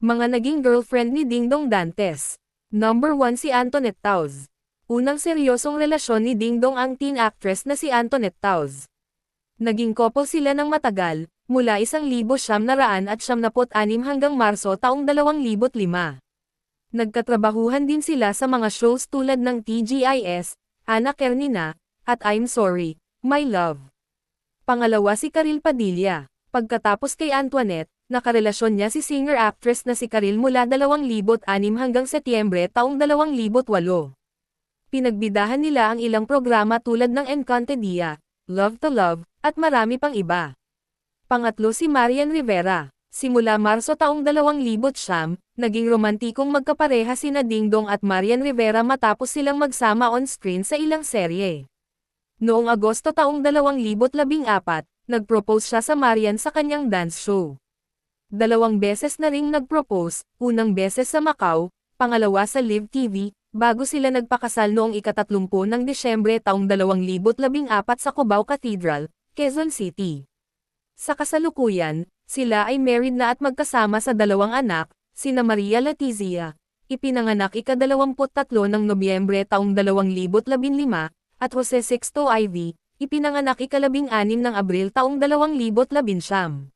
Mga naging girlfriend ni Dingdong Dantes. Number 1 si Antoinette Tauz. Unang seryosong relasyon ni Dingdong ang teen actress na si Antoinette Tauz. Naging couple sila ng matagal, mula 1996 hanggang Marso taong 2005. Nagkatrabahuhan din sila sa mga shows tulad ng TGIS, Ana Karenina, at I'm Sorry, My Love. Pangalawa si Karil Padilla. Pagkatapos kay Antoinette, nakarelasyon niya si singer-actress na si Karil mula 2006 hanggang Setyembre taong 2008. Pinagbidahan nila ang ilang programa tulad ng Encantadia, Love to Love, at marami pang iba. Pangatlo si Marian Rivera. Simula Marso taong 2009, naging romantikong magkapareha sina Dingdong at Marian Rivera matapos silang magsama on-screen sa ilang serye. Noong Agosto taong 2014, nag-propose siya sa Marian sa kanyang dance show. 2 beses na ring nag-propose, unang beses sa Macau, pangalawa sa Live TV, bago sila nagpakasal noong ika-30 ng Disyembre taong 2014 sa Cubao Cathedral, Quezon City. Sa kasalukuyan, sila ay married na at magkasama sa 2 anak, sina Maria Letizia, ipinanganak ika-23 ng Nobyembre taong 2015, at Jose Sixto Ivy, ipinanganak ika-16 ng Abril taong 2019.